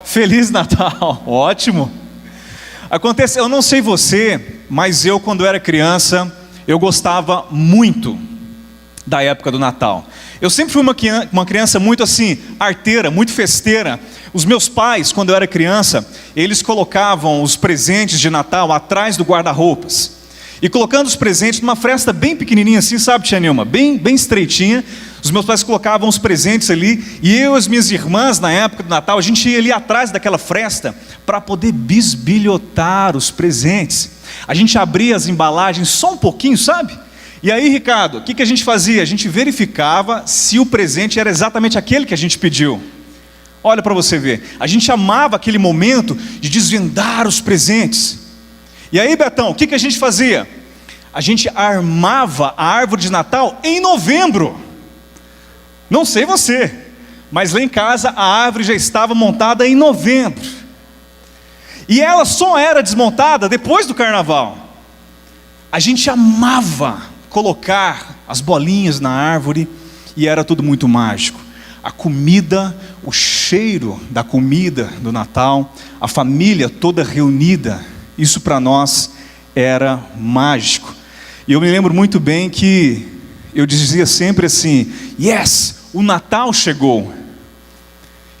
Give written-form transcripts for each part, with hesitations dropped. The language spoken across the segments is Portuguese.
Feliz Natal, ótimo. Acontece, eu não sei você, mas eu quando era criança, eu gostava muito da época do Natal. Eu sempre fui uma criança muito assim, arteira, muito festeira. Os meus pais, quando eu era criança, eles colocavam os presentes de Natal atrás do guarda-roupas. E colocando os presentes numa fresta bem pequenininha assim, sabe, tia Nilma? Bem estreitinha. Os meus pais colocavam os presentes ali. E eu e as minhas irmãs, na época do Natal, a gente ia ali atrás daquela fresta para poder bisbilhotar os presentes. A gente abria as embalagens só um pouquinho, sabe? E aí, Ricardo, o que a gente fazia? A gente verificava se o presente era exatamente aquele que a gente pediu. Olha para você ver. A gente amava aquele momento de desvendar os presentes. E aí, Betão, o que a gente fazia? A gente armava a árvore de Natal em novembro. Não sei você, mas lá em casa a árvore já estava montada em novembro. E ela só era desmontada depois do carnaval. A gente amava colocar as bolinhas na árvore e era tudo muito mágico. A comida, o cheiro da comida do Natal, a família toda reunida, isso para nós era mágico. E eu me lembro muito bem que eu dizia sempre assim: yes, o Natal chegou.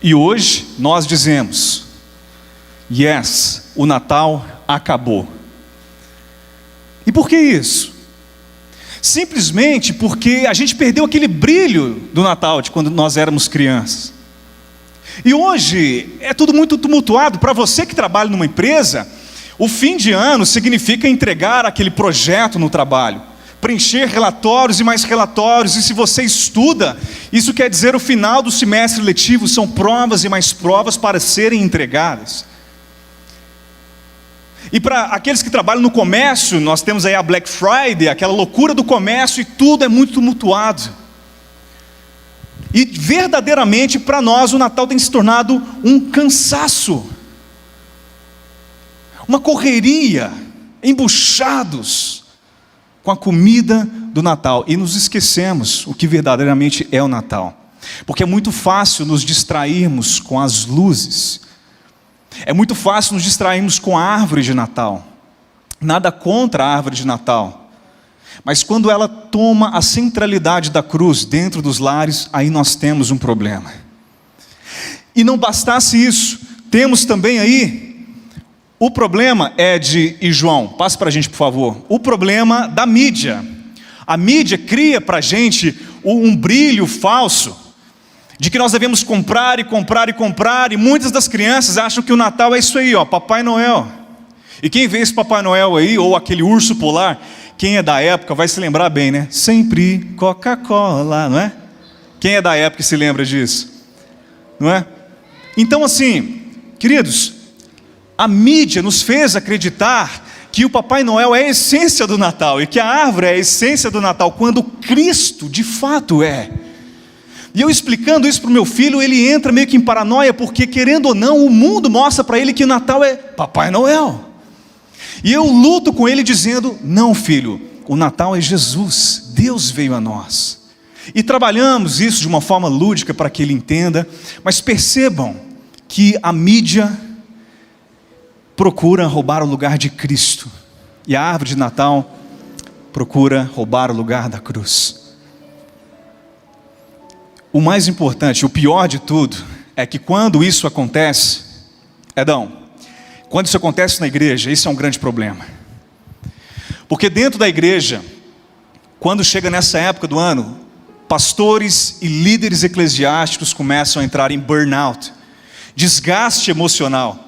E hoje nós dizemos: yes, o Natal acabou. E por que isso? Simplesmente porque a gente perdeu aquele brilho do Natal de quando nós éramos crianças. E hoje é tudo muito tumultuado. Para você que trabalha numa empresa, o fim de ano significa entregar aquele projeto no trabalho, preencher relatórios e mais relatórios, e se você estuda, isso quer dizer o final do semestre letivo, são provas e mais provas para serem entregadas. E para aqueles que trabalham no comércio, nós temos aí a Black Friday, aquela loucura do comércio, e tudo é muito tumultuado. E verdadeiramente para nós o Natal tem se tornado um cansaço, uma correria, embuchados com a comida do Natal, e nos esquecemos o que verdadeiramente é o Natal, porque é muito fácil nos distrairmos com as luzes, é muito fácil nos distrairmos com a árvore de Natal. Nada contra a árvore de Natal, mas quando ela toma a centralidade da cruz dentro dos lares, aí nós temos um problema. E não bastasse isso, temos também aí o problema, Ed e João, passe para a gente por favor, o problema da mídia. A mídia cria para a gente um brilho falso, de que nós devemos comprar e comprar e comprar, e muitas das crianças acham que o Natal é isso aí, ó, Papai Noel. E quem vê esse Papai Noel aí, ou aquele urso polar, quem é da época vai se lembrar bem, né? Sempre Coca-Cola, não é? Quem é da época se lembra disso? Não é? Então assim, queridos, a mídia nos fez acreditar que o Papai Noel é a essência do Natal, e que a árvore é a essência do Natal, quando Cristo de fato é. E eu explicando isso para o meu filho, ele entra meio que em paranoia, porque querendo ou não, o mundo mostra para ele que o Natal é Papai Noel. E eu luto com ele dizendo: não, filho, o Natal é Jesus, Deus veio a nós. E trabalhamos isso de uma forma lúdica para que ele entenda, mas percebam que a mídia procura roubar o lugar de Cristo, e a árvore de Natal procura roubar o lugar da cruz. O mais importante, o pior de tudo, é que quando isso acontece, quando isso acontece na igreja, isso é um grande problema. Porque dentro da igreja, quando chega nessa época do ano, pastores e líderes eclesiásticos começam a entrar em burnout, desgaste emocional,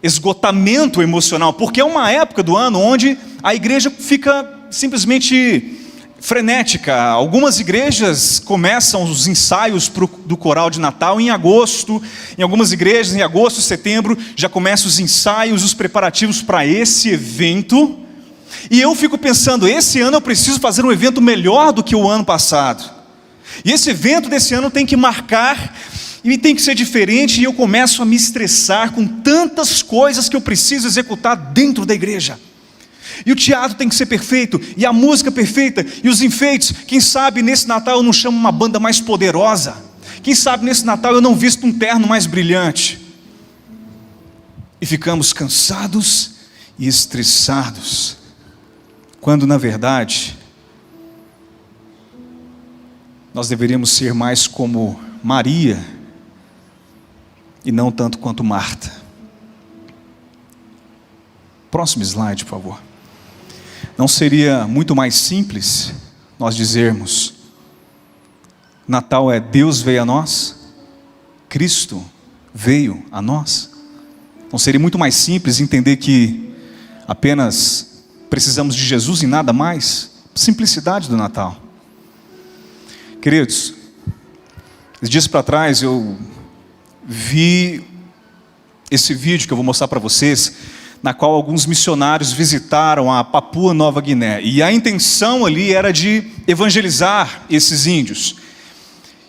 esgotamento emocional, porque é uma época do ano onde a igreja fica simplesmente frenética. Algumas igrejas começam os ensaios do coral de Natal em agosto, em algumas igrejas em agosto, setembro, já começam os ensaios, os preparativos para esse evento, e eu fico pensando, esse ano eu preciso fazer um evento melhor do que o ano passado, e esse evento desse ano tem que marcar, e tem que ser diferente, e eu começo a me estressar com tantas coisas que eu preciso executar dentro da igreja. E o teatro tem que ser perfeito, e a música perfeita, e os enfeites. Quem sabe nesse Natal eu não chamo uma banda mais poderosa, Quem sabe nesse Natal eu não visto um terno mais brilhante. E ficamos cansados e estressados, quando na verdade nós deveríamos ser mais como Maria e não tanto quanto Marta. Próximo slide, por favor. Não seria muito mais simples nós dizermos: Natal é Deus veio a nós, Cristo veio a nós? Não seria muito mais simples entender que apenas precisamos de Jesus e nada mais? Simplicidade do Natal. Queridos, dias para trás eu vi esse vídeo que eu vou mostrar para vocês, na qual alguns missionários visitaram a Papua Nova Guiné, e a intenção ali era de evangelizar esses índios.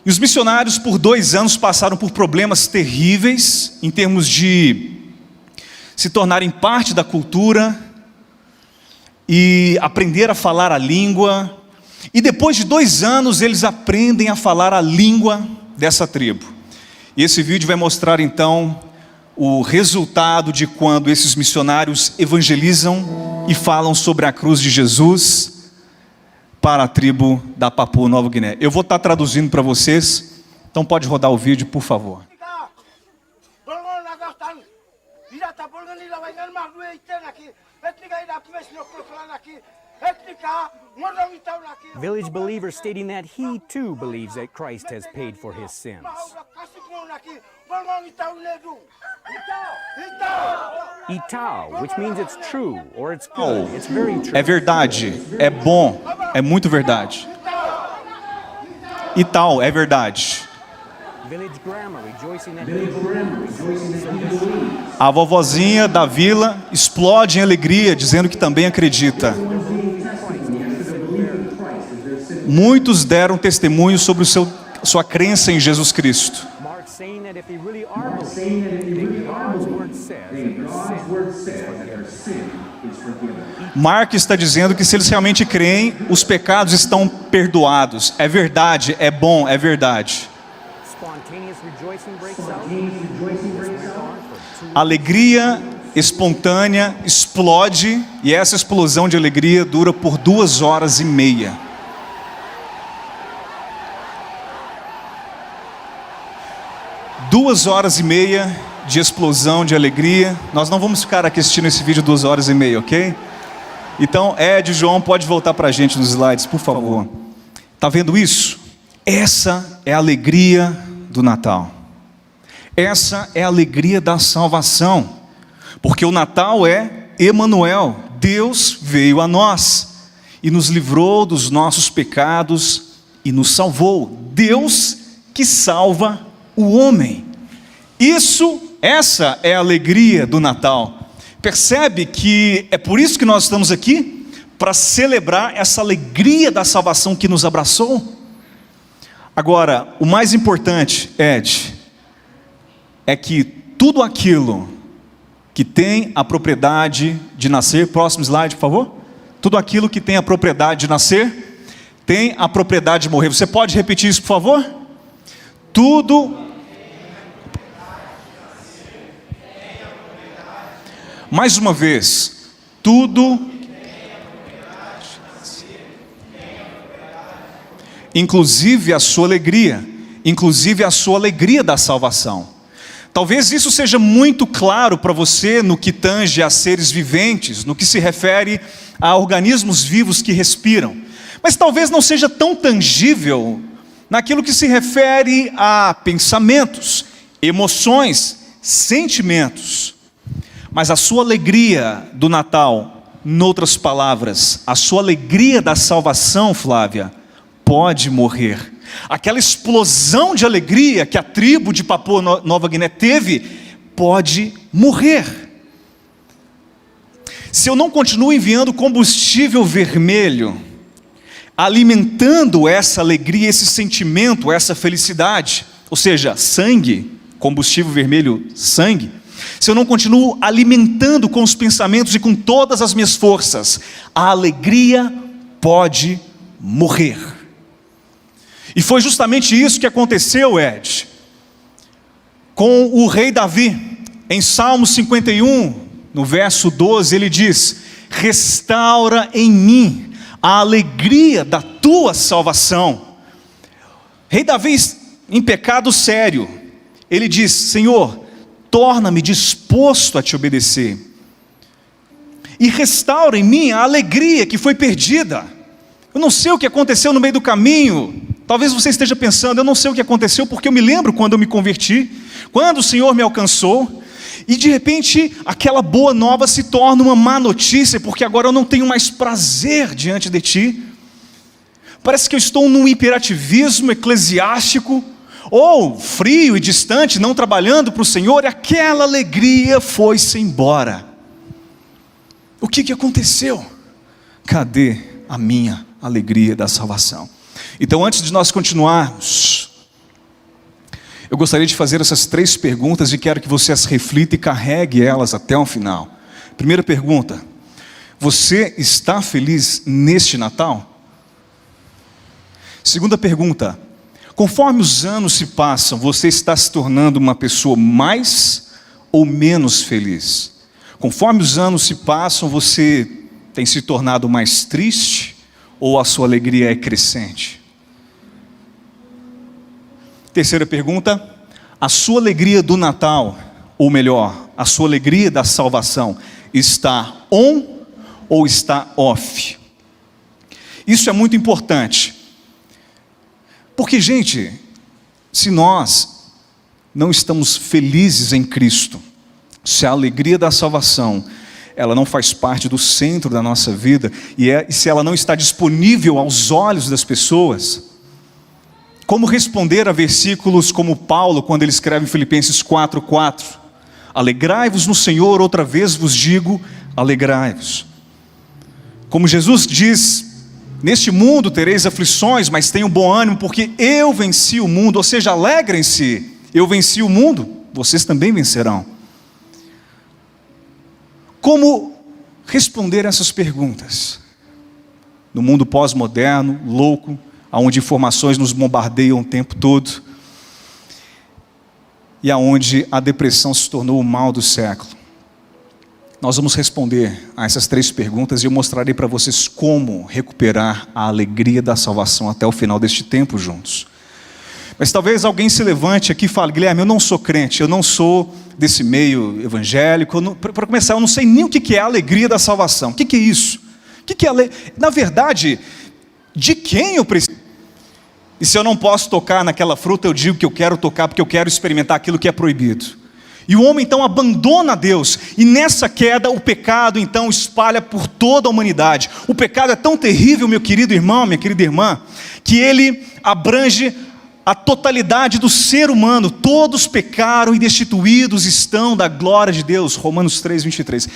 E os missionários por 2 anos passaram por problemas terríveis, em termos de se tornarem parte da cultura, e aprender a falar a língua, e depois de 2 anos eles aprendem a falar a língua dessa tribo. E esse vídeo vai mostrar então o resultado de quando esses missionários evangelizam e falam sobre a cruz de Jesus para a tribo da Papua Nova Guiné. Eu vou estar traduzindo para vocês, então pode rodar o vídeo, por favor. Village believer stating that he too believes that Christ has paid for his sins. Itao, which means it's true or it's good. It's very true. É verdade, é bom, é muito verdade. Itao, é verdade. Village grandma rejoicing that A vovozinha da vila explode em alegria, dizendo que também acredita. Muitos deram testemunho sobre sua crença em Jesus Cristo. Mark saying that if they really are believing, God's word says that sin is forgiven. Mark está dizendo que se eles realmente creem, os pecados estão perdoados. É verdade, é bom, é verdade. Spontaneous rejoicing breaks out. Alegria espontânea explode, e essa explosão de alegria dura por 2 horas e meia. 2 horas e meia de explosão de alegria. Nós não vamos ficar aqui assistindo esse vídeo 2 horas e meia, ok? Então, Ed, João, pode voltar para a gente nos slides, por favor. Está vendo isso? Essa é a alegria do Natal. Essa é a alegria da salvação. Porque o Natal é Emanuel, Deus veio a nós e nos livrou dos nossos pecados e nos salvou. Deus que salva o homem. Essa é a alegria do Natal. Percebe que é por isso que nós estamos aqui? Para celebrar essa alegria da salvação que nos abraçou. Agora, o mais importante, Ed, é que tudo aquilo que tem a propriedade de nascer, próximo slide, por favor. Tudo aquilo que tem a propriedade de nascer, tem a propriedade de morrer. Você pode repetir isso, por favor? Tudo. Mais uma vez, tudo, inclusive a sua alegria, inclusive a sua alegria da salvação. Talvez isso seja muito claro para você no que tange a seres viventes, no que se refere a organismos vivos que respiram. Mas talvez não seja tão tangível naquilo que se refere a pensamentos, emoções, sentimentos. Mas a sua alegria do Natal, noutras palavras, a sua alegria da salvação, Flávia, pode morrer. Aquela explosão de alegria que a tribo de Papua Nova Guiné teve, pode morrer. Se eu não continuo enviando combustível vermelho, alimentando essa alegria, esse sentimento, essa felicidade, ou seja, sangue, combustível vermelho, sangue, se eu não continuo alimentando com os pensamentos e com todas as minhas forças, a alegria pode morrer. E foi justamente isso que aconteceu, Ed, com o rei Davi. Em Salmo 51, no verso 12, ele diz: restaura em mim a alegria da tua salvação. Rei Davi, em pecado sério, ele diz: Senhor, torna-me disposto a te obedecer, e restaura em mim a alegria que foi perdida. Eu não sei o que aconteceu no meio do caminho. Talvez você esteja pensando: eu não sei o que aconteceu, porque eu me lembro quando eu me converti, quando o Senhor me alcançou, e de repente aquela boa nova se torna uma má notícia, porque agora eu não tenho mais prazer diante de ti. Parece que eu estou num imperativismo eclesiástico, ou frio e distante, não trabalhando para o Senhor, e aquela alegria foi-se embora. O que aconteceu? Cadê a minha alegria da salvação? Então, antes de nós continuarmos, eu gostaria de fazer essas 3 perguntas e quero que você as reflita e carregue elas até o final. Primeira pergunta: você está feliz neste Natal? Segunda pergunta: conforme os anos se passam, você está se tornando uma pessoa mais ou menos feliz? Conforme os anos se passam, você tem se tornado mais triste ou a sua alegria é crescente? Terceira pergunta: a sua alegria do Natal, ou melhor, a sua alegria da salvação, está on ou está off? Isso é muito importante. Porque, gente, se nós não estamos felizes em Cristo, se a alegria da salvação, ela não faz parte do centro da nossa vida, e se ela não está disponível aos olhos das pessoas, como responder a versículos como Paulo, quando ele escreve em Filipenses 4:4, alegrai-vos no Senhor, outra vez vos digo, alegrai-vos. Como Jesus diz: neste mundo tereis aflições, mas tenham bom ânimo, porque eu venci o mundo. Ou seja, alegrem-se, eu venci o mundo, vocês também vencerão. Como responder essas perguntas? No mundo pós-moderno, louco, onde informações nos bombardeiam o tempo todo, e aonde a depressão se tornou o mal do século. Nós vamos responder a essas 3 perguntas e eu mostrarei para vocês como recuperar a alegria da salvação até o final deste tempo juntos. Mas talvez alguém se levante aqui e fale: Guilherme, eu não sou crente, eu não sou desse meio evangélico, para começar, eu não sei nem o que é a alegria da salvação. O que é isso? O que é na verdade, de quem eu preciso? E se eu não posso tocar naquela fruta, eu digo que eu quero tocar porque eu quero experimentar aquilo que é proibido. E o homem então abandona Deus, e nessa queda o pecado então espalha por toda a humanidade. O pecado é tão terrível, meu querido irmão, minha querida irmã, que ele abrange a totalidade do ser humano. Todos pecaram e destituídos estão da glória de Deus. Romanos 3:23.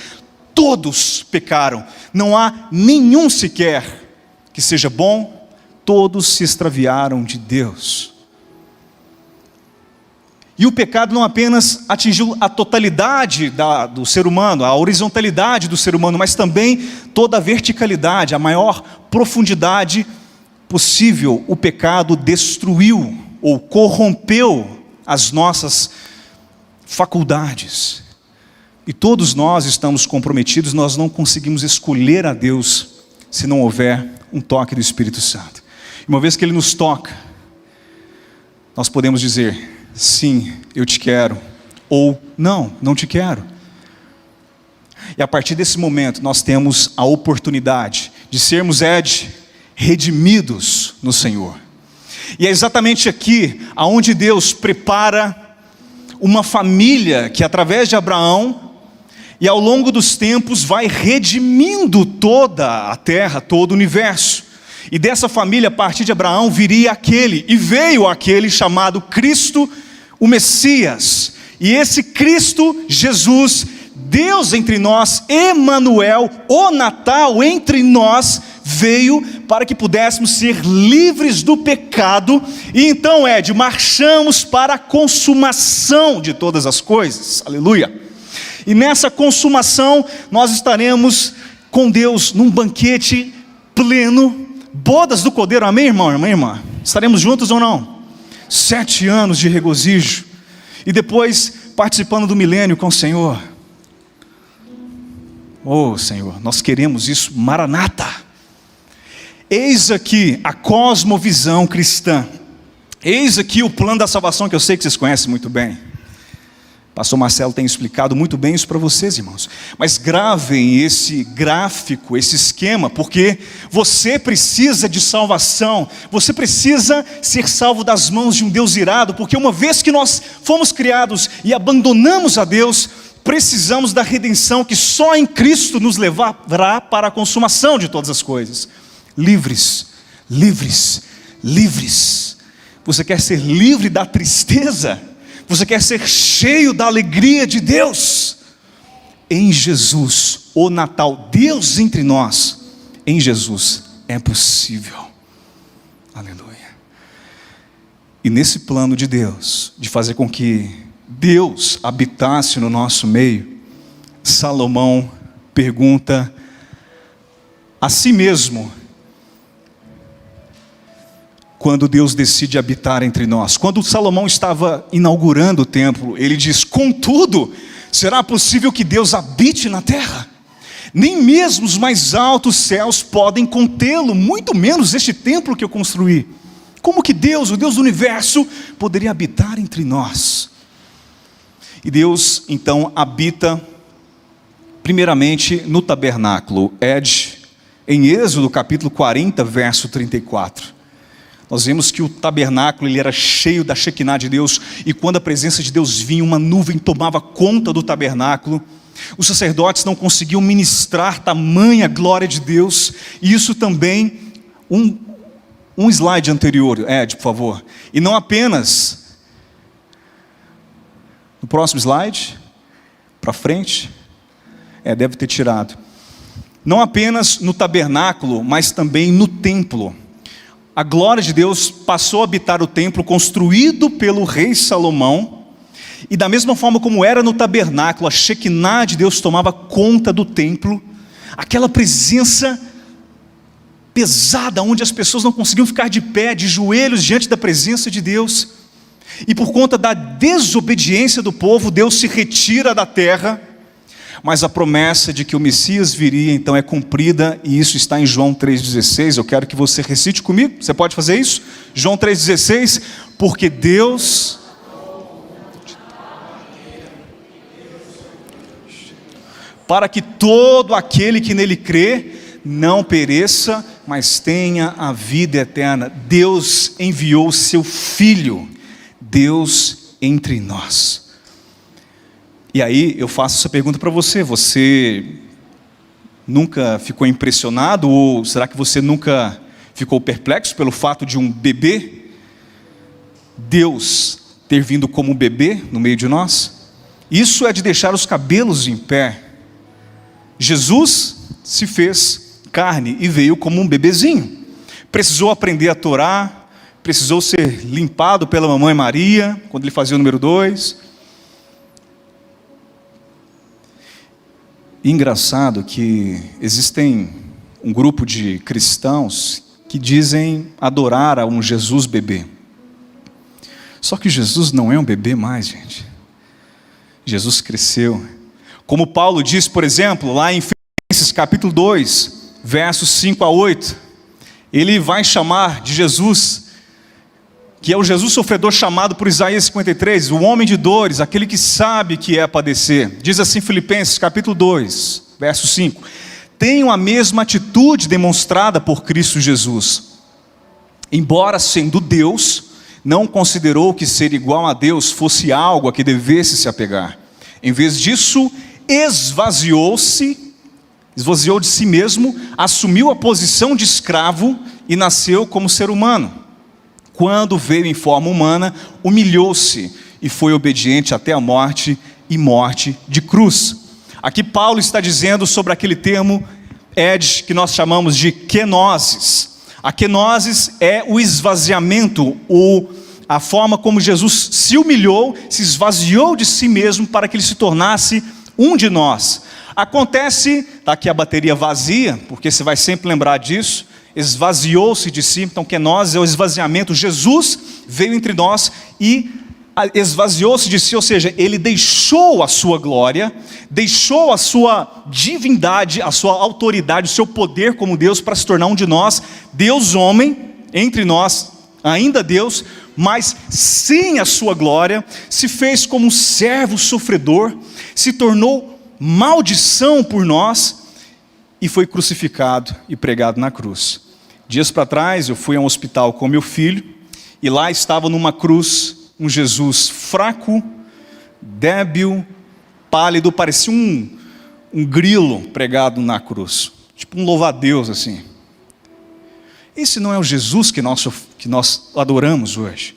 Todos pecaram, não há nenhum sequer que seja bom, todos se extraviaram de Deus. E o pecado não apenas atingiu a totalidade do ser humano, a horizontalidade do ser humano, mas também toda a verticalidade, a maior profundidade possível. O pecado destruiu ou corrompeu as nossas faculdades. E todos nós estamos comprometidos, nós não conseguimos escolher a Deus se não houver um toque do Espírito Santo. E uma vez que Ele nos toca, nós podemos dizer: sim, eu te quero, ou não, não te quero. E a partir desse momento nós temos a oportunidade de sermos, redimidos no Senhor. E é exatamente aqui aonde Deus prepara uma família que através de Abraão e ao longo dos tempos vai redimindo toda a terra, todo o universo. E dessa família, a partir de Abraão, viria aquele, e veio aquele chamado Cristo, o Messias. E esse Cristo, Jesus, Deus entre nós, Emanuel, o Natal entre nós, veio para que pudéssemos ser livres do pecado. E então, marchamos para a consumação de todas as coisas, aleluia. E nessa consumação, nós estaremos com Deus num banquete pleno, bodas do Cordeiro, amém, irmão, irmã? Estaremos juntos ou não? 7 anos de regozijo. E depois participando do milênio com o Senhor. Oh Senhor, nós queremos isso, Maranata. Eis aqui a cosmovisão cristã. Eis aqui o plano da salvação que eu sei que vocês conhecem muito bem. Pastor Marcelo tem explicado muito bem isso para vocês, irmãos. Mas gravem esse gráfico, esse esquema, porque você precisa de salvação. Você precisa ser salvo das mãos de um Deus irado, porque uma vez que nós fomos criados e abandonamos a Deus, precisamos da redenção que só em Cristo nos levará para a consumação de todas as coisas. Livres, livres, livres. Você quer ser livre da tristeza? Você quer ser cheio da alegria de Deus? Em Jesus, o Natal, Deus entre nós, em Jesus é possível. Aleluia. E nesse plano de Deus, de fazer com que Deus habitasse no nosso meio, Salomão pergunta a si mesmo, quando Deus decide habitar entre nós. Quando Salomão estava inaugurando o templo, ele diz: contudo, será possível que Deus habite na terra? Nem mesmo os mais altos céus podem contê-lo, muito menos este templo que eu construí. Como que Deus, o Deus do universo, poderia habitar entre nós? E Deus então habita primeiramente no tabernáculo. Em Êxodo capítulo 40, verso 34. Nós vemos que o tabernáculo ele era cheio da Shekinah de Deus, e quando a presença de Deus vinha, uma nuvem tomava conta do tabernáculo. Os sacerdotes não conseguiam ministrar tamanha glória de Deus. E isso também, um slide anterior, Ed, por favor. E não apenas, no próximo slide, para frente, deve ter tirado. Não apenas no tabernáculo, mas também no templo. A glória de Deus passou a habitar o templo construído pelo rei Salomão, e da mesma forma como era no tabernáculo, a Shekinah de Deus tomava conta do templo, aquela presença pesada, onde as pessoas não conseguiam ficar de pé, de joelhos diante da presença de Deus, e por conta da desobediência do povo, Deus se retira da terra. Mas a promessa de que o Messias viria, então, é cumprida, e isso está em João 3,16. Eu quero que você recite comigo. Você pode fazer isso? João 3,16. Porque Deus... para que todo aquele que nele crê não pereça, mas tenha a vida eterna. Deus enviou o seu Filho. Deus entre nós. E aí eu faço essa pergunta para você: você nunca ficou impressionado, ou será que você nunca ficou perplexo pelo fato de um bebê, Deus ter vindo como um bebê no meio de nós? Isso é de deixar os cabelos em pé. Jesus se fez carne e veio como um bebezinho. Precisou aprender a Torá, precisou ser limpado pela mamãe Maria, quando ele fazia o número 2. Engraçado que existem um grupo de cristãos que dizem adorar a um Jesus bebê. Só que Jesus não é um bebê mais, gente. Jesus cresceu. Como Paulo diz, por exemplo, lá em Filipenses capítulo 2, versos 5 a 8. Ele vai chamar de Jesus, que é o Jesus sofredor chamado por Isaías 53, o homem de dores, aquele que sabe que é padecer. Diz assim Filipenses capítulo 2, verso 5. Tenham a mesma atitude demonstrada por Cristo Jesus. Embora sendo Deus, não considerou que ser igual a Deus fosse algo a que devesse se apegar. Em vez disso, esvaziou de si mesmo, assumiu a posição de escravo e nasceu como ser humano. Quando veio em forma humana, humilhou-se e foi obediente até a morte, e morte de cruz. Aqui Paulo está dizendo sobre aquele termo, que nós chamamos de kenosis. A kenosis é o esvaziamento, a forma como Jesus se humilhou, se esvaziou de si mesmo para que ele se tornasse um de nós. Acontece, está aqui a bateria vazia, porque você vai sempre lembrar disso. esvaziou-se de si. Então, kenosis é o esvaziamento. Jesus veio entre nós e esvaziou-se de si, ou seja, ele deixou a sua glória, deixou a sua divindade, a sua autoridade, o seu poder como Deus, para se tornar um de nós, Deus homem, entre nós, ainda Deus, mas sem a sua glória, se fez como um servo sofredor, se tornou maldição por nós, e foi crucificado e pregado na cruz. Dias para trás eu fui a um hospital com meu filho, e lá estava numa cruz um Jesus fraco, débil, pálido, parecia um grilo pregado na cruz, tipo um louva-a-Deus assim. Esse não é o Jesus que nós adoramos hoje.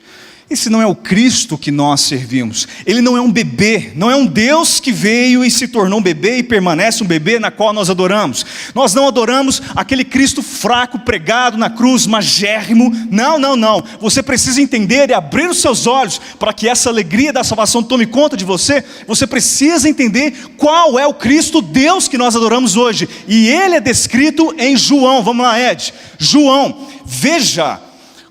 Esse não é o Cristo que nós servimos. Ele não é um bebê, não é um Deus que veio e se tornou um bebê e permanece um bebê na qual nós adoramos. Nós não adoramos aquele Cristo fraco pregado na cruz, magérrimo. Não, não, não. Você precisa entender e abrir os seus olhos para que essa alegria da salvação tome conta de você. Você precisa entender qual é o Cristo Deus que nós adoramos hoje. E ele é descrito em João. Vamos lá, Ed. João, veja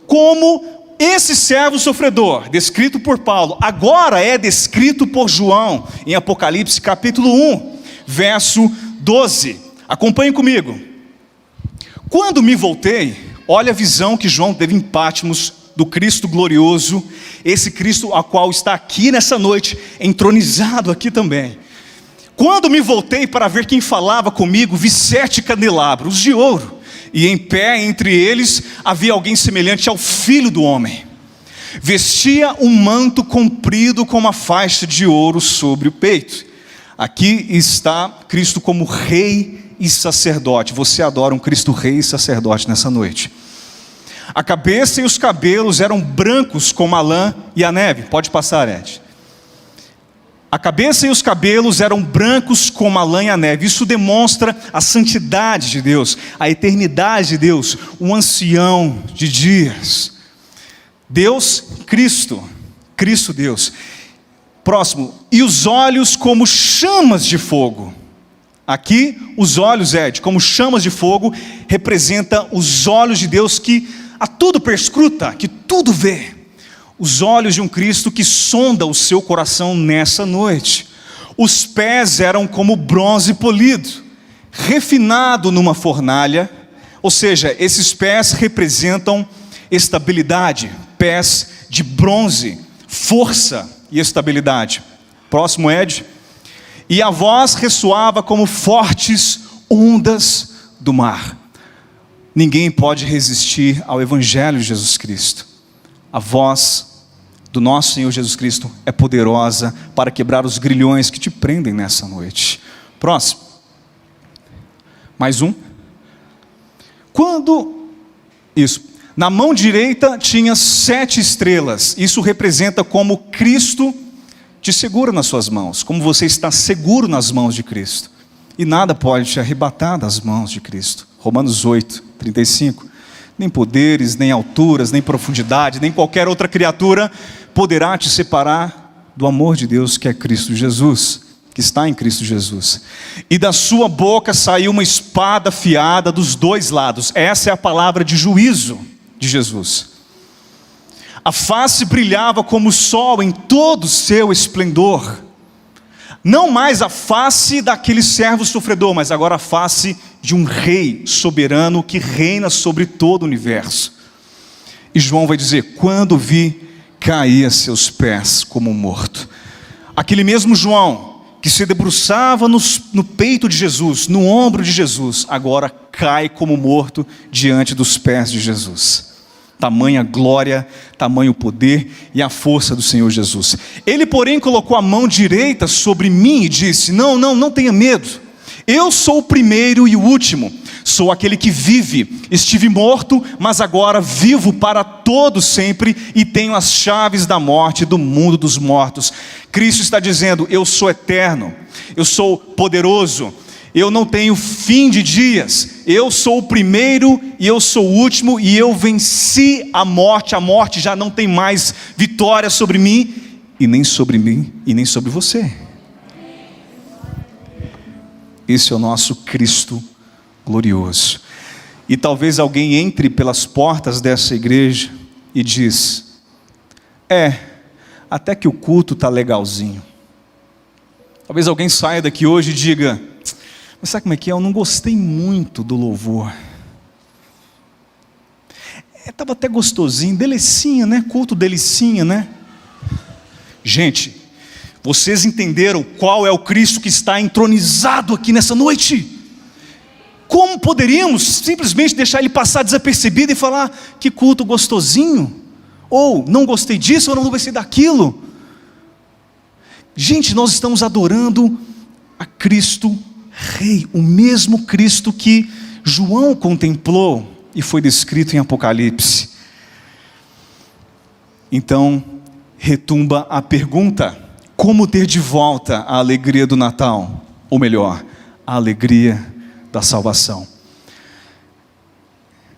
como esse servo sofredor, descrito por Paulo, agora é descrito por João, em Apocalipse capítulo 1, verso 12. Acompanhe comigo. Quando me voltei, olha a visão que João teve em Patmos, do Cristo glorioso, esse Cristo a qual está aqui nessa noite, entronizado aqui também. Quando me voltei para ver quem falava comigo, vi 7 candelabros de ouro, e em pé entre eles havia alguém semelhante ao Filho do Homem. Vestia um manto comprido com uma faixa de ouro sobre o peito. Aqui está Cristo como rei e sacerdote. Você adora um Cristo rei e sacerdote nessa noite. A cabeça e os cabelos eram brancos como a lã e a neve. Pode passar, Ed. A cabeça e os cabelos eram brancos como a lã e a neve. Isso demonstra a santidade de Deus, a eternidade de Deus, o ancião de dias. Deus, Cristo Deus. Próximo, e os olhos como chamas de fogo. Aqui, os olhos, Ed, como chamas de fogo, representa os olhos de Deus que a tudo perscruta, que tudo vê. Os olhos de um Cristo que sonda o seu coração nessa noite. Os pés eram como bronze polido, refinado numa fornalha. Ou seja, esses pés representam estabilidade, pés de bronze, força e estabilidade. Próximo, Ed. E a voz ressoava como fortes ondas do mar. Ninguém pode resistir ao Evangelho de Jesus Cristo. A voz do nosso Senhor Jesus Cristo é poderosa para quebrar os grilhões que te prendem nessa noite. Próximo. Mais um. Na mão direita tinha 7 estrelas. Isso representa como Cristo te segura nas suas mãos, como você está seguro nas mãos de Cristo. E nada pode te arrebatar das mãos de Cristo. Romanos 8, 35. Nem poderes, nem alturas, nem profundidade, nem qualquer outra criatura poderá te separar do amor de Deus que é Cristo Jesus, que está em Cristo Jesus. E da sua boca saiu uma espada afiada dos 2 lados. Essa é a palavra de juízo de Jesus. A face brilhava como o sol em todo o seu esplendor. Não mais a face daquele servo sofredor, mas agora a face de um rei soberano que reina sobre todo o universo. E João vai dizer: quando vi, caí a seus pés como morto. Aquele mesmo João que se debruçava no peito de Jesus, no ombro de Jesus, agora cai como morto diante dos pés de Jesus. Tamanha glória, tamanho poder e a força do Senhor Jesus. Ele, porém, colocou a mão direita sobre mim e disse: não tenha medo. Eu sou o primeiro e o último. Sou aquele que vive. Estive morto, mas agora vivo para todo sempre e tenho as chaves da morte e do mundo dos mortos. Cristo está dizendo: eu sou eterno, eu sou poderoso, eu não tenho fim de dias, eu sou o primeiro e eu sou o último, e eu venci a morte já não tem mais vitória sobre mim, e nem sobre você. Esse é o nosso Cristo glorioso. E talvez alguém entre pelas portas dessa igreja e diz: até que o culto está legalzinho. Talvez alguém saia daqui hoje e diga: mas sabe como é que é? Eu não gostei muito do louvor. Estava até gostosinho, delicinha, né? Culto delicinha, né? Gente, vocês entenderam qual é o Cristo que está entronizado aqui nessa noite? Como poderíamos simplesmente deixar ele passar desapercebido e falar: que culto gostosinho? Ou não gostei disso, ou não gostei daquilo? Gente, nós estamos adorando a Cristo Rei, o mesmo Cristo que João contemplou e foi descrito em Apocalipse. Então, retumba a pergunta: como ter de volta a alegria do Natal? Ou melhor, a alegria da salvação.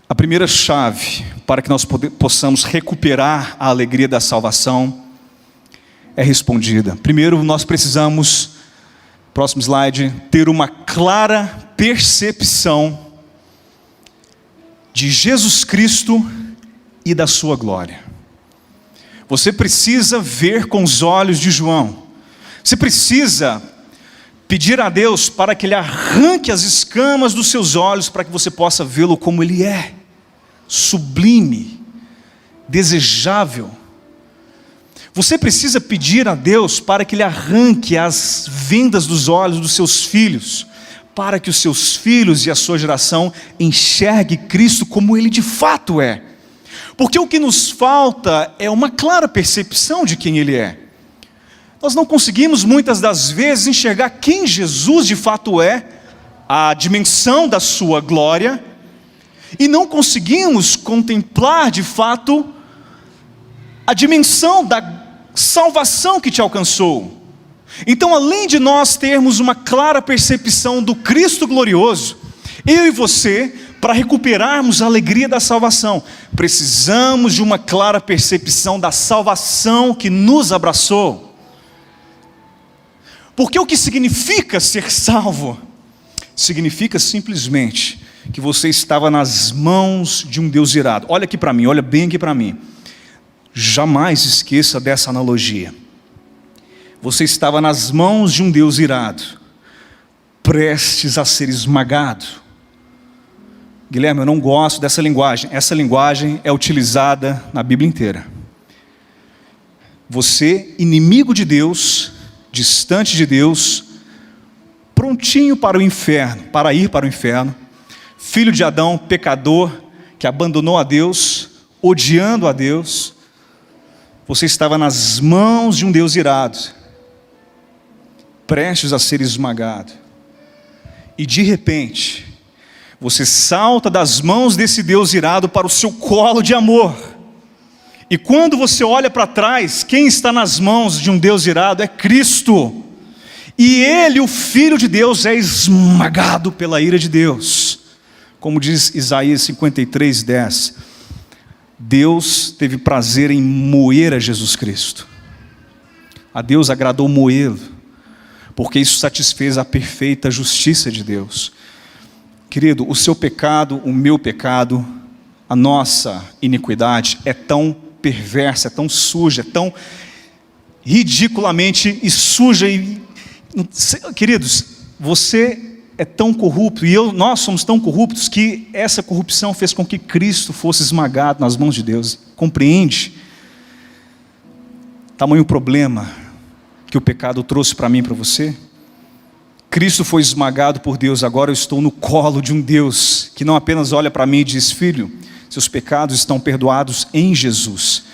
A primeira chave para que nós possamos recuperar a alegria da salvação é respondida. Primeiro, nós precisamos, próximo slide, ter uma clara percepção de Jesus Cristo e da sua glória. Você precisa ver com os olhos de João. Você precisa pedir a Deus para que Ele arranque as escamas dos seus olhos, para que você possa vê-lo como Ele é, sublime, desejável. Você precisa pedir a Deus para que Ele arranque as vendas dos olhos dos seus filhos, para que os seus filhos e a sua geração enxergue Cristo como Ele de fato é. Porque o que nos falta é uma clara percepção de quem Ele é. Nós não conseguimos muitas das vezes enxergar quem Jesus de fato é, a dimensão da sua glória, e não conseguimos contemplar de fato a dimensão da salvação que te alcançou. Então, além de nós termos uma clara percepção do Cristo glorioso, eu e você, para recuperarmos a alegria da salvação, precisamos de uma clara percepção da salvação que nos abraçou. Porque o que significa ser salvo? Significa simplesmente que você estava nas mãos de um Deus irado. Olha aqui para mim, olha bem aqui para mim. Jamais esqueça dessa analogia. Você estava nas mãos de um Deus irado, prestes a ser esmagado. Guilherme, eu não gosto dessa linguagem. Essa linguagem é utilizada na Bíblia inteira. Você, inimigo de Deus, distante de Deus, prontinho para o inferno, para ir para o inferno, filho de Adão, pecador, que abandonou a Deus, odiando a Deus. Você estava nas mãos de um Deus irado, prestes a ser esmagado, e de repente, você salta das mãos desse Deus irado para o seu colo de amor. E quando você olha para trás, quem está nas mãos de um Deus irado é Cristo. E Ele, o Filho de Deus, é esmagado pela ira de Deus. Como diz Isaías 53:10, Deus teve prazer em moer a Jesus Cristo. A Deus agradou moê-lo, porque isso satisfez a perfeita justiça de Deus. Querido, o seu pecado, o meu pecado, a nossa iniquidade é tão perversa, é tão suja, é tão ridiculamente e suja. Queridos, você é tão corrupto e nós somos tão corruptos que essa corrupção fez com que Cristo fosse esmagado nas mãos de Deus. Compreende? Tamanho problema que o pecado trouxe para mim e para você. Cristo foi esmagado por Deus, agora eu estou no colo de um Deus que não apenas olha para mim e diz: filho, seus pecados estão perdoados em Jesus.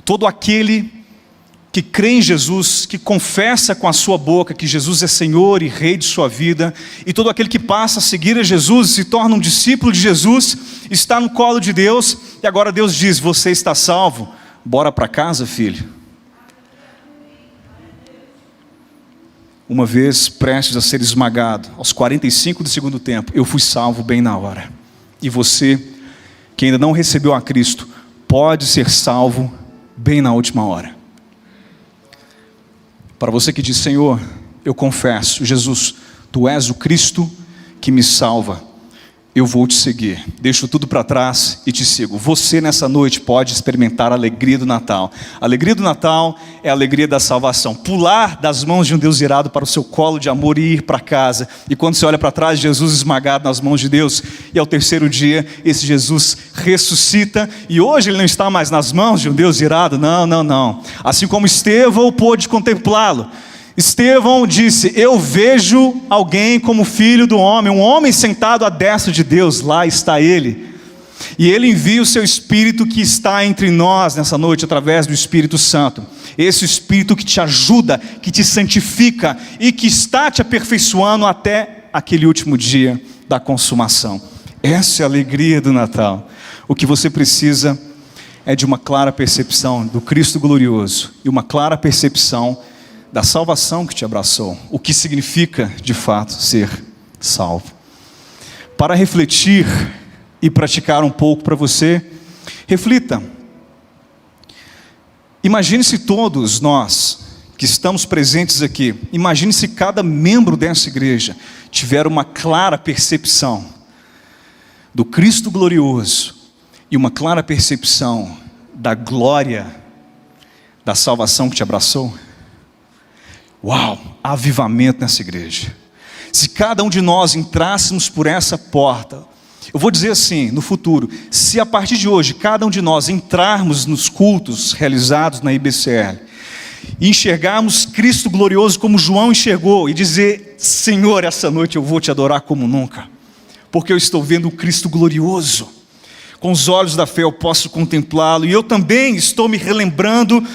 Todo aquele que crê em Jesus, que confessa com a sua boca que Jesus é Senhor e Rei de sua vida, e todo aquele que passa a seguir a Jesus e se torna um discípulo de Jesus, está no colo de Deus, e agora Deus diz: você está salvo, bora para casa, filho. Uma vez prestes a ser esmagado, aos 45 do segundo tempo, eu fui salvo bem na hora. E você, que ainda não recebeu a Cristo, pode ser salvo bem na última hora. Para você que diz: Senhor, eu confesso, Jesus, Tu és o Cristo que me salva. eu vou te seguir. Deixo tudo para trás e te sigo. Você nessa noite pode experimentar a alegria do Natal. A alegria do Natal é a alegria da salvação. Pular das mãos de um Deus irado para o seu colo de amor e ir para casa. E quando você olha para trás, Jesus esmagado nas mãos de Deus. E ao terceiro dia, esse Jesus ressuscita. E hoje ele não está mais nas mãos de um Deus irado. Não. Assim como Estevão pôde contemplá-lo. Estevão disse: eu vejo alguém como filho do homem, um homem sentado à destra de Deus, lá está ele. E ele envia o seu Espírito que está entre nós nessa noite, através do Espírito Santo. Esse Espírito que te ajuda, que te santifica e que está te aperfeiçoando até aquele último dia da consumação. Essa é a alegria do Natal. O que você precisa é de uma clara percepção do Cristo glorioso e uma clara percepção da salvação que te abraçou, o que significa de fato ser salvo. Para refletir e praticar um pouco para você, reflita. Imagine se todos nós que estamos presentes aqui, imagine se cada membro dessa igreja tiver uma clara percepção do Cristo glorioso e uma clara percepção da glória da salvação que te abraçou. Uau, avivamento nessa igreja. Se cada um de nós entrássemos por essa porta, eu vou dizer assim, no futuro, se a partir de hoje cada um de nós entrarmos nos cultos realizados na IBCL e enxergarmos Cristo glorioso como João enxergou e dizer: Senhor, essa noite eu vou te adorar como nunca, porque eu estou vendo o Cristo glorioso. Com os olhos da fé eu posso contemplá-lo, e eu também estou me relembrando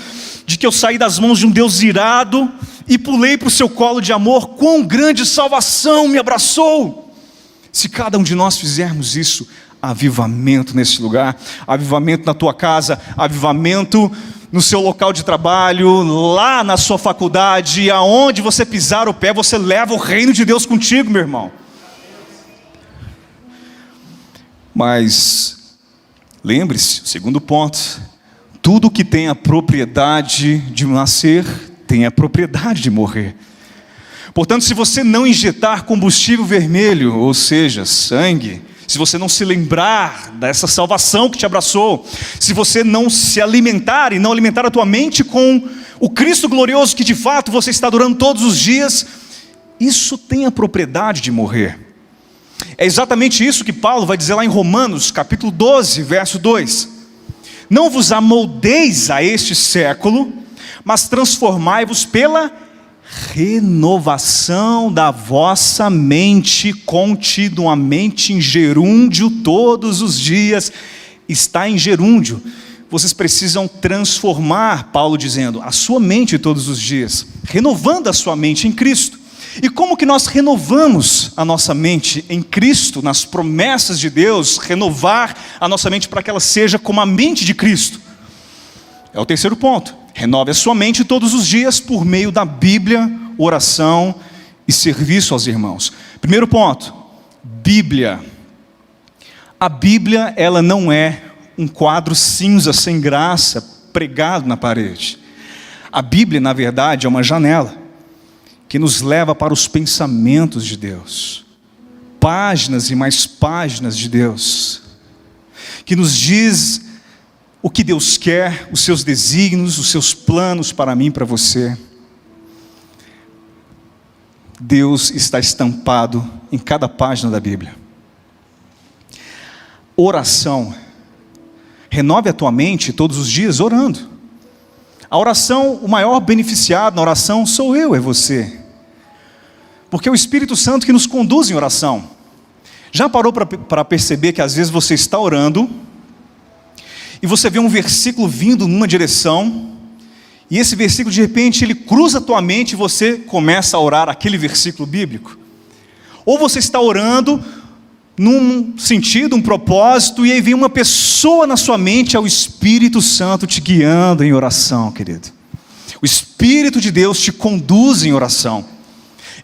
de que eu saí das mãos de um Deus irado e pulei para o seu colo de amor. Quão grande salvação me abraçou! Se cada um de nós fizermos isso, avivamento nesse lugar, avivamento na tua casa, avivamento no seu local de trabalho, lá na sua faculdade, aonde você pisar o pé, você leva o reino de Deus contigo, meu irmão. Mas lembre-se, o segundo ponto: tudo que tem a propriedade de nascer, tem a propriedade de morrer. Portanto, se você não injetar combustível vermelho, ou seja, sangue, se você não se lembrar dessa salvação que te abraçou, se você não se alimentar e não alimentar a tua mente com o Cristo glorioso que de fato você está adorando todos os dias, isso tem a propriedade de morrer. É exatamente isso que Paulo vai dizer lá em Romanos, capítulo 12, verso 2. Não vos amoldeis a este século, mas transformai-vos pela renovação da vossa mente, continuamente em gerúndio todos os dias. Está em gerúndio. Vocês precisam transformar, Paulo dizendo, a sua mente todos os dias, renovando a sua mente em Cristo. E como que nós renovamos a nossa mente em Cristo, nas promessas de Deus, renovar a nossa mente para que ela seja como a mente de Cristo? É o terceiro ponto. Renove a sua mente todos os dias por meio da Bíblia, oração e serviço aos irmãos. Primeiro ponto, Bíblia. A Bíblia, ela não é um quadro cinza sem graça pregado na parede. A Bíblia, na verdade, é uma janela que nos leva para os pensamentos de Deus, páginas e mais páginas de Deus, que nos diz o que Deus quer, os seus desígnios, os seus planos para mim e para você. Deus está estampado em cada página da Bíblia. Oração. Renove a tua mente todos os dias orando. A oração, o maior beneficiado na oração sou eu, é você. Porque é o Espírito Santo que nos conduz em oração. Já parou para perceber que às vezes você está orando e você vê um versículo vindo numa direção, e esse versículo de repente ele cruza a tua mente e você começa a orar aquele versículo bíblico? Ou você está orando num sentido, um propósito, e aí vem uma pessoa na sua mente, é o Espírito Santo te guiando em oração, querido. O Espírito de Deus te conduz em oração.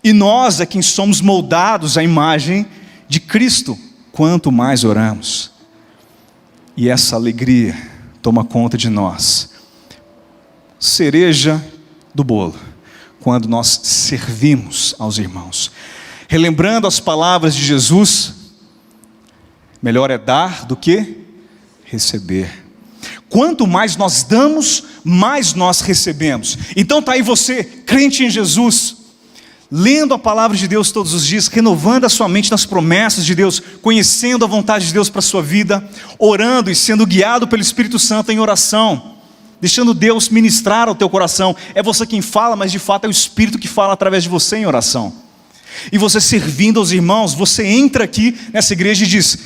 E nós é quem somos moldados à imagem de Cristo, quanto mais oramos. E essa alegria toma conta de nós. Cereja do bolo, quando nós servimos aos irmãos. Relembrando as palavras de Jesus, Melhor é dar do que receber. Quanto mais nós damos, mais nós recebemos. Então está aí você, crente em Jesus, lendo a palavra de Deus todos os dias, renovando a sua mente nas promessas de Deus, conhecendo a vontade de Deus para a sua vida, orando e sendo guiado pelo Espírito Santo em oração, deixando Deus ministrar ao teu coração. É você quem fala, mas de fato é o Espírito que fala através de você em oração. E você servindo aos irmãos, você entra aqui nessa igreja e diz: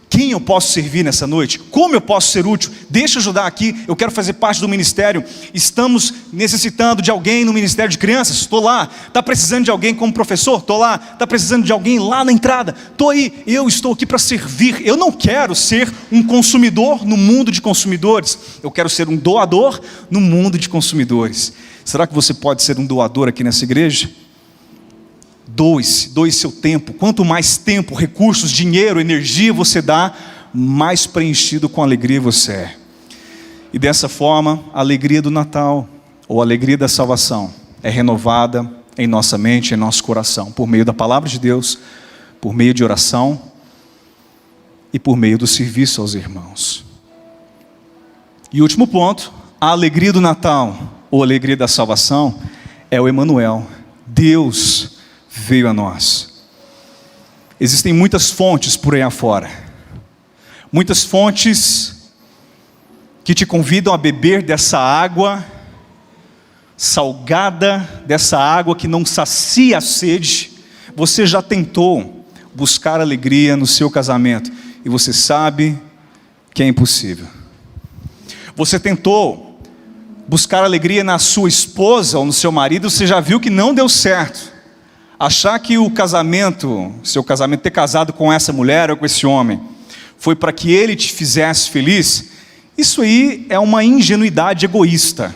quem eu posso servir nessa noite? Como eu posso ser útil? Deixa eu ajudar aqui, eu quero fazer parte do ministério. Estamos necessitando de alguém no ministério de crianças? Estou lá. Está precisando de alguém como professor? Estou lá. Está precisando de alguém lá na entrada? Estou aí. Eu estou aqui para servir. Eu não quero ser um consumidor no mundo de consumidores. Eu quero ser um doador no mundo de consumidores. Será que você pode ser um doador aqui nessa igreja? Doe seu tempo. Quanto mais tempo, recursos, dinheiro, energia você dá, mais preenchido com alegria você é. E dessa forma, a alegria do Natal, ou a alegria da salvação, é renovada em nossa mente, em nosso coração, por meio da palavra de Deus, por meio de oração e por meio do serviço aos irmãos. E último ponto, a alegria do Natal, ou a alegria da salvação, é o Emanuel. Deus veio a nós. Existem muitas fontes por aí afora, muitas fontes que te convidam a beber dessa água salgada, dessa água que não sacia a sede. Você já tentou buscar alegria no seu casamento e você sabe que é impossível. Você tentou buscar alegria na sua esposa ou no seu marido, você já viu que não deu certo. Achar que o casamento, seu casamento, ter casado com essa mulher ou com esse homem, foi para que ele te fizesse feliz, isso aí é uma ingenuidade egoísta.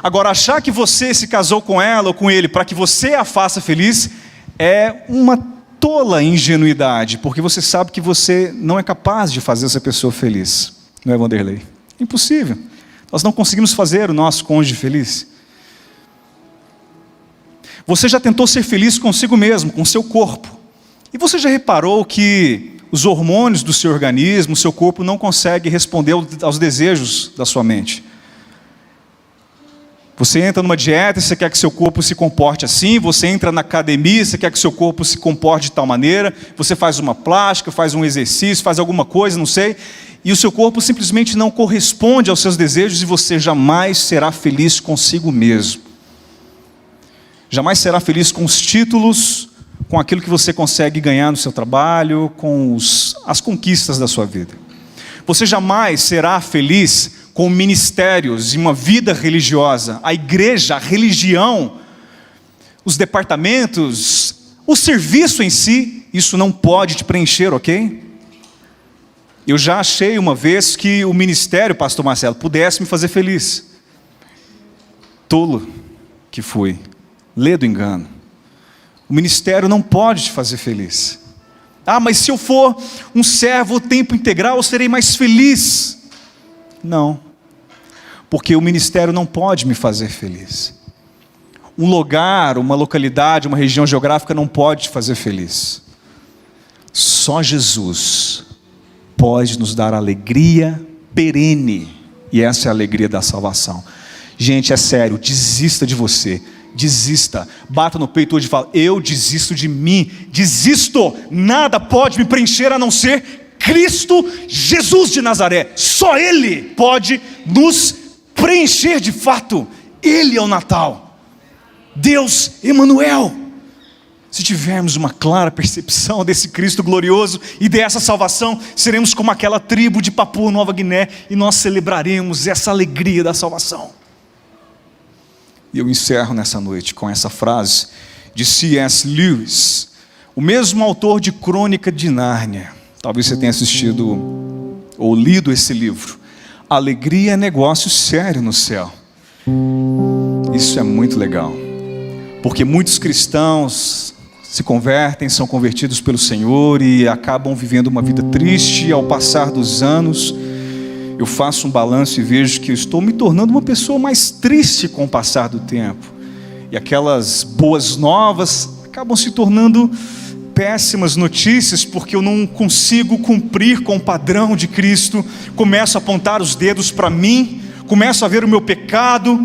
Agora, achar que você se casou com ela ou com ele para que você a faça feliz, é uma tola ingenuidade, porque você sabe que você não é capaz de fazer essa pessoa feliz. Não é, Vanderlei? Impossível. Nós não conseguimos fazer o nosso cônjuge feliz. Você já tentou ser feliz consigo mesmo, com o seu corpo. E você já reparou que os hormônios do seu organismo, o seu corpo não consegue responder aos desejos da sua mente? Você entra numa dieta e você quer que seu corpo se comporte assim, você entra na academia e você quer que seu corpo se comporte de tal maneira, você faz uma plástica, faz um exercício, faz alguma coisa, não sei, e o seu corpo simplesmente não corresponde aos seus desejos e você jamais será feliz consigo mesmo. Jamais será feliz com os títulos, com aquilo que você consegue ganhar no seu trabalho, com as conquistas da sua vida. Você jamais será feliz com ministérios e uma vida religiosa. A igreja, a religião, os departamentos, o serviço em si, isso não pode te preencher, ok? Eu já achei uma vez que o ministério, pastor Marcelo, pudesse me fazer feliz. Tolo que fui. Lê do engano. O ministério não pode te fazer feliz. Ah, mas se eu for um servo tempo integral, eu serei mais feliz. Não. Porque o ministério não pode me fazer feliz. Um lugar, uma localidade, uma região geográfica não pode te fazer feliz. Só Jesus pode nos dar alegria perene. E essa é a alegria da salvação. Gente, é sério, desista de você. Desista, bata no peito hoje e fala: eu desisto de mim, desisto, nada pode me preencher a não ser Cristo Jesus de Nazaré. Só Ele pode nos preencher de fato. Ele é o Natal, Deus Emanuel. Se tivermos uma clara percepção desse Cristo glorioso e dessa salvação, seremos como aquela tribo de Papua Nova Guiné e nós celebraremos essa alegria da salvação. E eu encerro nessa noite com essa frase de C.S. Lewis, o mesmo autor de Crônica de Nárnia. Talvez você tenha assistido ou lido esse livro. Alegria é negócio sério no céu. Isso é muito legal, porque muitos cristãos se convertem, são convertidos pelo Senhor e acabam vivendo uma vida triste. Ao passar dos anos, eu faço um balanço e vejo que eu estou me tornando uma pessoa mais triste com o passar do tempo. E aquelas boas novas acabam se tornando péssimas notícias, porque eu não consigo cumprir com o padrão de Cristo. Começo a apontar os dedos para mim, começo a ver o meu pecado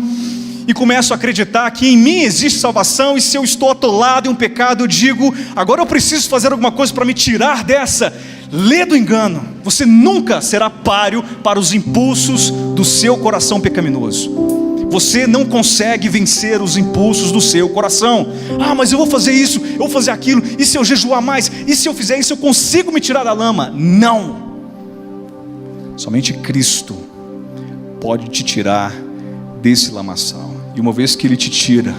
e começo a acreditar que em mim existe salvação, e se eu estou atolado em um pecado, eu digo: agora eu preciso fazer alguma coisa para me tirar dessa. Lê do engano. Você nunca será páreo para os impulsos do seu coração pecaminoso. Você não consegue vencer os impulsos do seu coração. Ah, mas eu vou fazer isso, eu vou fazer aquilo, e se eu jejuar mais, e se eu fizer isso, eu consigo me tirar da lama. Não. Somente Cristo pode te tirar desse lamaçal. E uma vez que Ele te tira,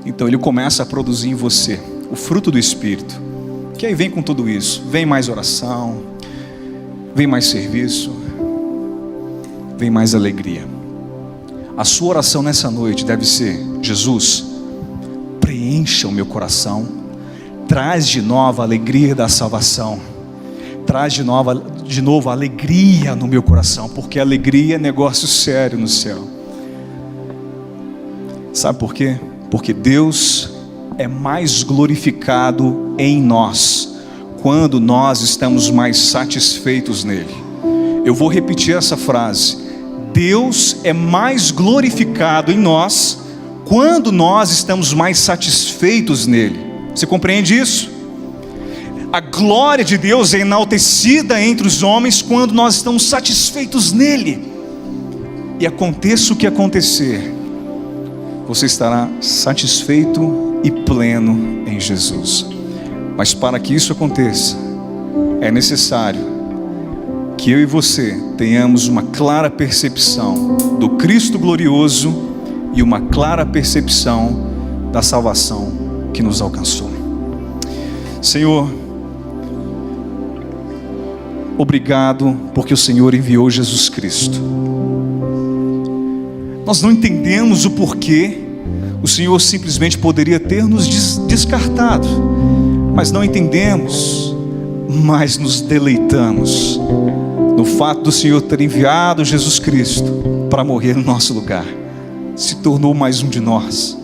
então Ele começa a produzir em você o fruto do Espírito, que aí vem com tudo isso. Vem mais oração, vem mais serviço, vem mais alegria. A sua oração nessa noite deve ser: Jesus, preencha o meu coração, traz de novo a alegria da salvação, traz de novo a alegria no meu coração, porque a alegria é negócio sério no céu. Sabe por quê? Porque Deus é mais glorificado em nós quando nós estamos mais satisfeitos nele. Eu vou repetir essa frase: Deus é mais glorificado em nós quando nós estamos mais satisfeitos nele. Você compreende isso? A glória de Deus é enaltecida entre os homens quando nós estamos satisfeitos nele. E aconteça o que acontecer, você estará satisfeito e pleno em Jesus. Mas para que isso aconteça, é necessário que eu e você tenhamos uma clara percepção do Cristo glorioso e uma clara percepção da salvação que nos alcançou. Senhor, obrigado porque o Senhor enviou Jesus Cristo. Nós não entendemos o porquê. O Senhor simplesmente poderia ter nos descartado, mas não entendemos, mas nos deleitamos no fato do Senhor ter enviado Jesus Cristo para morrer no nosso lugar. Se tornou mais um de nós,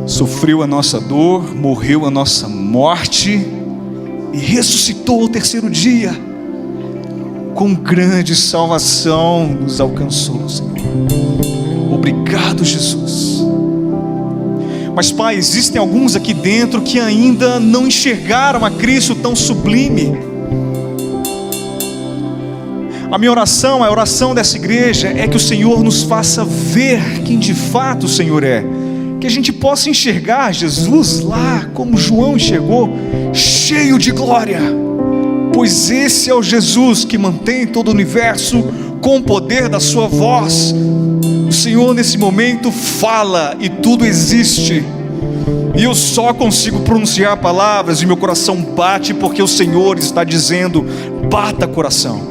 sofreu a nossa dor, morreu a nossa morte e ressuscitou ao terceiro dia. Com grande salvação nos alcançou, Senhor. Obrigado, Jesus. Mas, Pai, existem alguns aqui dentro que ainda não enxergaram a Cristo tão sublime. A minha oração, a oração dessa igreja, é que o Senhor nos faça ver quem de fato o Senhor é. Que a gente possa enxergar Jesus lá, como João enxergou, cheio de glória. Pois esse é o Jesus que mantém todo o universo com o poder da sua voz. O Senhor nesse momento fala e tudo existe. E eu só consigo pronunciar palavras e meu coração bate porque o Senhor está dizendo: bata coração.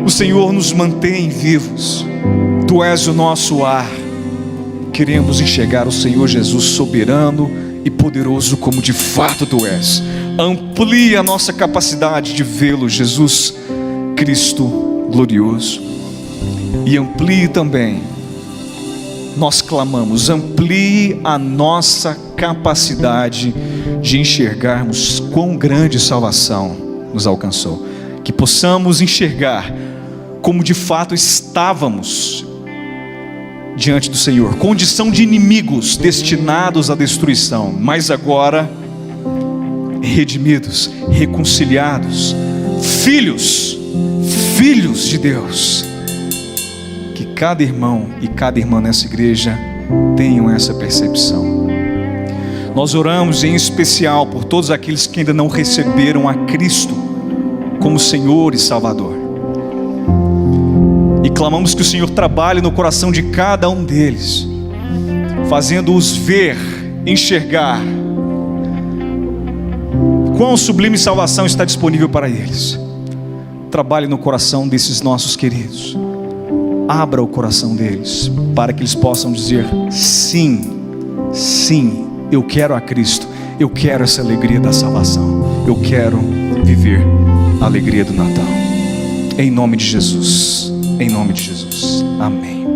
O Senhor nos mantém vivos. Tu és o nosso ar. Queremos enxergar o Senhor Jesus soberano e poderoso como de fato Tu és. Amplie a nossa capacidade de vê-lo, Jesus Cristo glorioso. E amplie também, nós clamamos, amplie a nossa capacidade de enxergarmos quão grande salvação nos alcançou. Que possamos enxergar como de fato estávamos diante do Senhor, condição de inimigos destinados à destruição, mas agora redimidos, reconciliados, filhos de Deus. Que cada irmão e cada irmã nessa igreja tenham essa percepção. Nós oramos em especial por todos aqueles que ainda não receberam a Cristo como Senhor e Salvador. E clamamos que o Senhor trabalhe no coração de cada um deles, fazendo-os ver, enxergar quão sublime salvação está disponível para eles. Trabalhe no coração desses nossos queridos. Abra o coração deles, para que eles possam dizer: sim, sim, eu quero a Cristo. Eu quero essa alegria da salvação. Eu quero viver a alegria do Natal. Em nome de Jesus. Em nome de Jesus. Amém.